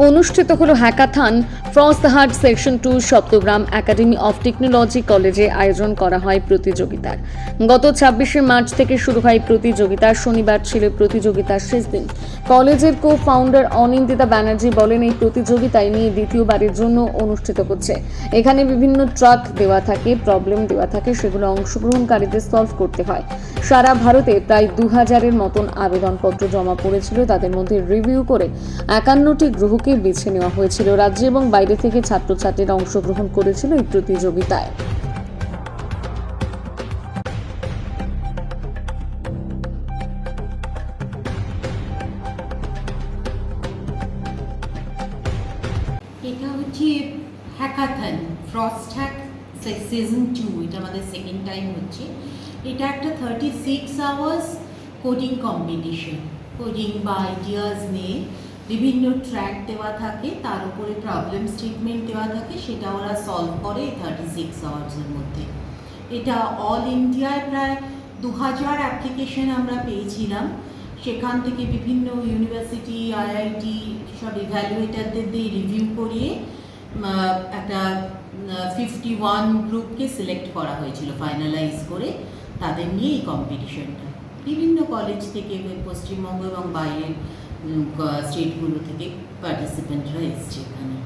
অনুষ্ঠিত হলো hackathon Frostheart section 2 Saptagram academy of technology কলেজে আয়োজন করা হয় প্রতিযোগিতার। গত 26শে মার্চ থেকে শুরু হয় প্রতিযোগিতা। শনিবার ছিল প্রতিযোগিতার শেষ দিন। কলেজের কো-ফাউন্ডার অনিন্দিতা ব্যানার্জি বলেন, এই প্রতিযোগিতায় নিয়ে দ্বিতীয়বারের জন্য অনুষ্ঠিত হচ্ছে। এখানে বিভিন্ন ট্রাক দেওয়া থাকে, প্রবলেম দেওয়া থাকে, সেগুলো অংশগ্রহণকারীদের সলভ করতে হয়। সারা ভারতে প্রায় 2000-এর মতন আবেদনপত্র জমা পড়েছিল। তাদের মধ্যে রিভিউ করে 51টি গ্রহকে বেছে নেওয়া হয়েছিল। রাজ্য এবং বাইরে থেকে ছাত্রছাত্রীরা অংশগ্রহণ করেছিল এই প্রতিযোগিতায়। এটা হচ্ছে হ্যাকাথন ফ্রস্ট হ্যাক সিজন 2, এটা আমাদের সেকেন্ড টাইম হচ্ছে। এটা একটা 36 আওয়ার্স কোডিং কম্পিটিশন। কোডিং বা আইডিয়াস নিয়ে বিভিন্ন ট্র্যাক দেওয়া থাকে, তার উপরে প্রবলেম স্টেটমেন্ট দেওয়া থাকে, সেটা ওরা সলভ করে 36 আওয়ার্সের মধ্যে। এটা অল ইন্ডিয়ায় প্রায় 2000 অ্যাপ্লিকেশন আমরা পেয়েছিলাম। সেখান থেকে বিভিন্ন ইউনিভার্সিটি, আইআইটি সব ইভ্যালুয়েটারদের দিয়ে রিভিউ করিয়ে একটা 51 গ্রুপকে সিলেক্ট করা হয়েছিল, ফাইনালাইজ করে তাদের নিয়ে এই কম্পিটিশনটা। বিভিন্ন কলেজ থেকে, পশ্চিমবঙ্গ এবং বাইরের স্টেটগুলো থেকে পার্টিসিপেন্টরা এসছে এখানে।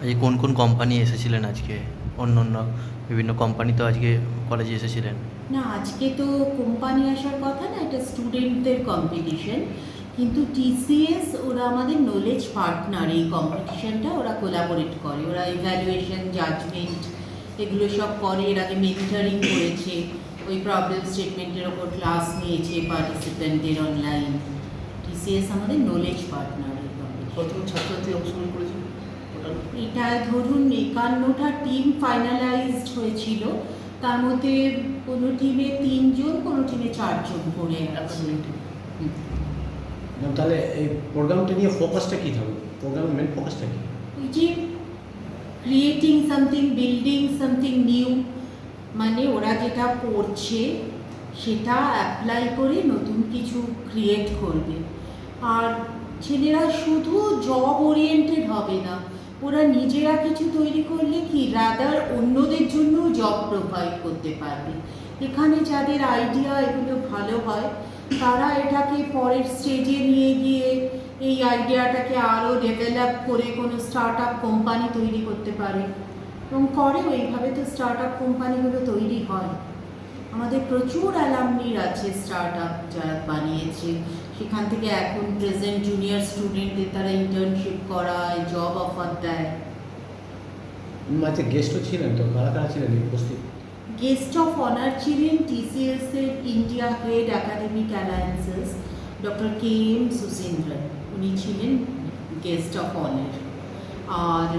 আজকে কোন কোন কোম্পানি এসেছিলেন? আজকে অন্য অন্য বিভিন্ন কোম্পানি তো আজকে কলেজে এসেছিলেন। না, আজকে তো কোম্পানি আসার কথা না, এটা স্টুডেন্টদের কম্পিটিশন। কিন্তু টিসিএস ওরা আমাদের নলেজ পার্টনার। এই কম্পিটিশনটা ওরা কোলাবোরেট করে, ওরা ইভ্যালুয়েশন, জাজমেন্ট এগুলো সব করে। এর আগে মেন্টরিং করেছে, ওই প্রবলেম স্টেটমেন্টের ওপর ক্লাস নিয়েছে পার্টিসিপেন্টদের অনলাইন। টিসিএস আমাদের নলেজ পার্টনার। এই কতজন ছাত্রছাত্রী অংশগ্রহণ করেছিল? এটা ধরুন 51টা টিম ফাইনালাইজড হয়েছিল। তার মধ্যে কোনো টিমে 3 জন, কোনো টিমে 4 জন করে আছে। তাহলে এই প্রোগ্রামটা নিয়ে ফোকাসটা কী থাকবে? প্রোগ্রামের মেন ফোকাসটা কী? ওই যে creating something, building something new, মানে ওরা যেটা পড়ছে সেটা অ্যাপ্লাই করে নতুন কিছু ক্রিয়েট করবে। আর ছেলেরা শুধু জব ওরিয়েন্টেড হবে না, ওরা নিজেরা কিছু তৈরি করলে কি রাদার অন্যদের জন্য জব প্রোভাইড করতে পারবে। এখানে যাদের আইডিয়া এগুলো ভালো হয়, তারা এটাকে পরের স্টেজে নিয়ে গিয়ে এই আইডিয়াটাকে আরও ডেভেলপ করে কোনো স্টার্ট আপ কোম্পানি তৈরি করতে পারে এবং করেও। এইভাবে তো স্টার্ট আপ কোম্পানিগুলো তৈরি হয়। আমাদের প্রচুর অ্যালামনির আছে স্টার্ট আপ যারা বানিয়েছে, সেখান থেকে এখন প্রেজেন্ট জুনিয়র স্টুডেন্টদের তারা ইন্টার্নশিপ করায়, জব অফার দেয়। আচ্ছা, গেস্টও ছিলেন তো? কারা কারা ছিলেন উপস্থিত? গেস্ট অফ অনার ছিলেন টিসিএস এর India head academic alliances doctor KM Susendran, উনি ছিলেন গেস্ট অফ অনার। আর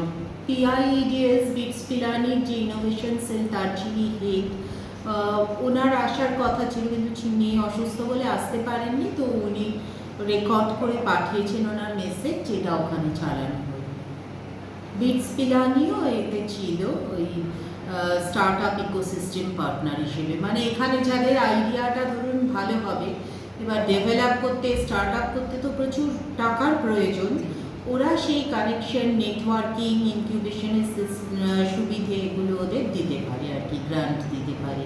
PIEDS বিটস পিলানির যে ইনোভেশন সেল, তার যিনি হেড, ওনার আসার কথা ছিল কিন্তু তিনি অসুস্থ বলে আসতে পারেননি। তো উনি রেকর্ড করে পাঠিয়েছেন ওনার মেসেজ, যেটা ওখানে চালানো হলো। বিটস পিলানিও এতে ছিল ওই স্টার্ট আপ ইকোসিস্টেম পার্টনার হিসেবে। মানে এখানে যাদের আইডিয়াটা ধরুন ভালো হবে, এবার ডেভেলপ করতে, স্টার্ট আপ করতে তো প্রচুর টাকার প্রয়োজন, ওরা সেই কানেকশন, নেটওয়ার্কিং, ইনকিউবেশনের সুবিধে এগুলো ওদের দিতে পারে আর কি, গ্রান্ট দিতে পারে।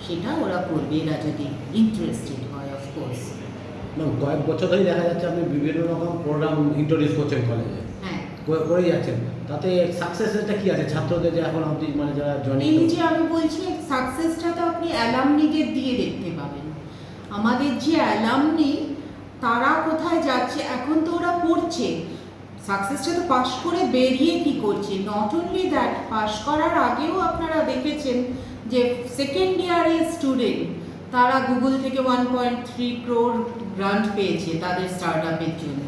সেটা ওরা করবে, এরা যদি ইন্টারেস্টেড হয় অফকোর্স। কয়েক বছর ধরেই দেখা যাচ্ছে আপনি বিভিন্ন রকম প্রোগ্রাম ইন্ট্রোডিউস করছেন কলেজে। হ্যাঁ, করে যাচ্ছেন, তাতে সাকসেস রেটটা কী আছে ছাত্রদের যে এখন অবধি, মানে যারা জয়েন? এই যে আমি বলছি, সাকসেসটা তো আপনি অ্যালামনিদের দিয়ে দেখতে পাবেন। আমাদের যে অ্যালামনি, তারা কোথায় যাচ্ছে, এখন তো ওরা পড়ছে। সাকসেসটা তো পাশ করে বেরিয়ে কি করছে। নট অনলি দ্যাট, পাশ করার আগেও আপনারা দেখেছেন যে সেকেন্ড ইয়ারের স্টুডেন্ট, তারা গুগল থেকে 1.3 crore গ্রান্ট পেয়েছে তাদের স্টার্ট আপের জন্য।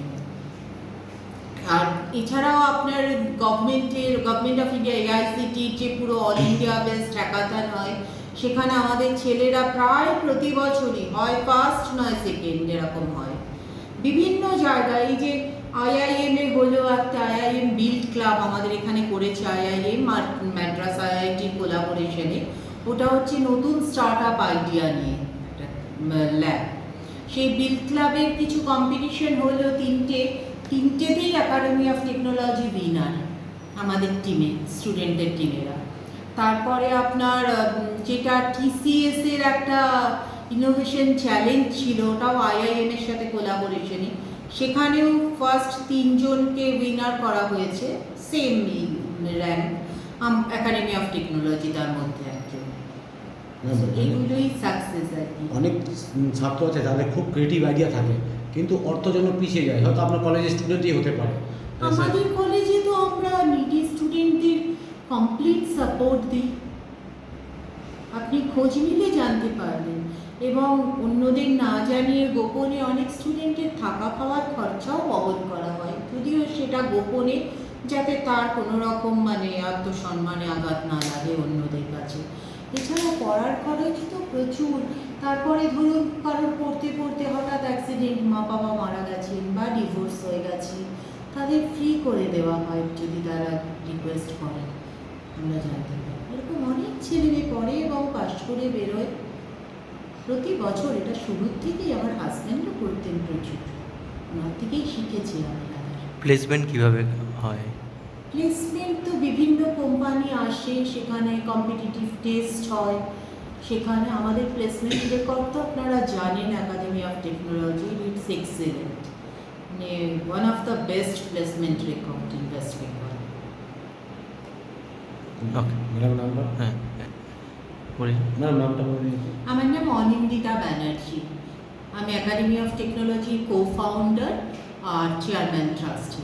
আর এছাড়াও আপনার গভর্নমেন্ট অফ ইন্ডিয়া AICTE যে পুরো অল ইন্ডিয়া বেস্ট হ্যাকাথন হয়, সেখানে আমাদের ছেলেরা প্রায় প্রতি বছরই হয় ফার্স্ট নয় সেকেন্ড এরকম হয়। বিভিন্ন জায়গায়, এই যে IIM এ হলো একটা IIM বিল্ড ক্লাব আমাদের এখানে করেছে, IIM আর ম্যাড্রাস IIT কোলাবোরেশনে। ওটা হচ্ছে নতুন স্টার্ট আপ আইডিয়া নিয়ে একটা ল্যাব। সেই বিল্ড ক্লাবের কিছু কম্পিটিশন হলো, 3টে তিনটেতেই একাডেমি অফ টেকনোলজি উইনার আমাদের টিমে, স্টুডেন্টের টিমেরা। তারপরে আপনার যেটা টিসিএস এর একটা ইনোভেশন চ্যালেঞ্জ ছিল, ওটাও আইআইএম এর সাথে কোলাবোরেশনে, সেখানেও ফার্স্ট 3 জনকে উইনার করা হয়েছে, same rank, academy of technology তার মধ্যে একজন। এইগুলোই সাকসেস আর কি। অনেক ছাত্র আছে যাদের খুব ক্রিয়েটিভ আইডিয়া থাকে কিন্তু অর্থের জন্য পিছিয়ে যায়, হয়তো আপনার কলেজের স্টুডেন্টই হতে পারে। আমাদের কলেজে তো আমরা নিডি স্টুডেন্টদের কমপ্লিট সাপোর্ট দিই, আপনি খোঁজ নিলে জানতে পারবেন। এবং অন্যদের না জানিয়ে গোপনে অনেক স্টুডেন্টের থাকা খাওয়ার খরচাও বহন করা হয়, যদিও সেটা গোপনে, যাতে তার কোনো রকম আত্মসম্মানে আঘাত না লাগে অন্যদের কাছে। এছাড়া পড়ার খরচ তো প্রচুর। তারপরে ধরুন কারোর পড়তে পড়তে হঠাৎ অ্যাক্সিডেন্ট, মা বাবা মারা গেছেন বা ডিভোর্স হয়ে গেছে, তাদের ফ্রি করে দেওয়া হয় যদি তারা রিকোয়েস্ট করে, আমরা জানতে পারি। এরকম অনেক ছেলেমেয়ে পড়ে এবং পাস করে বেরোয় প্রতি বছর। এটা শুরুর থেকেই আমার হাজব্যান্ডও করতেন প্রচুর, ওনার থেকেই শিখেছি আমি। প্লেসমেন্ট কীভাবে হয়? প্লেসমেন্ট তো বিভিন্ন কোম্পানি আসে, সেখানে কম্পিটিটিভ টেস্ট হয়, সেখানে আমাদের প্লেসমেন্ট রেকর্ড তো আপনারা জানেন, academy of technology it's excellent, one of the best placement record in West Bengal. Okay, madam নামটা? হ্যাঁ বলি। ম্যাডাম নামটা বলে দিন। আমার নাম অনিন্দিতা ব্যানার্জি, আমি একাডেমি অফ টেকনোলজির কো ফাউন্ডার আর চেয়ারম্যান ট্রাস্টি।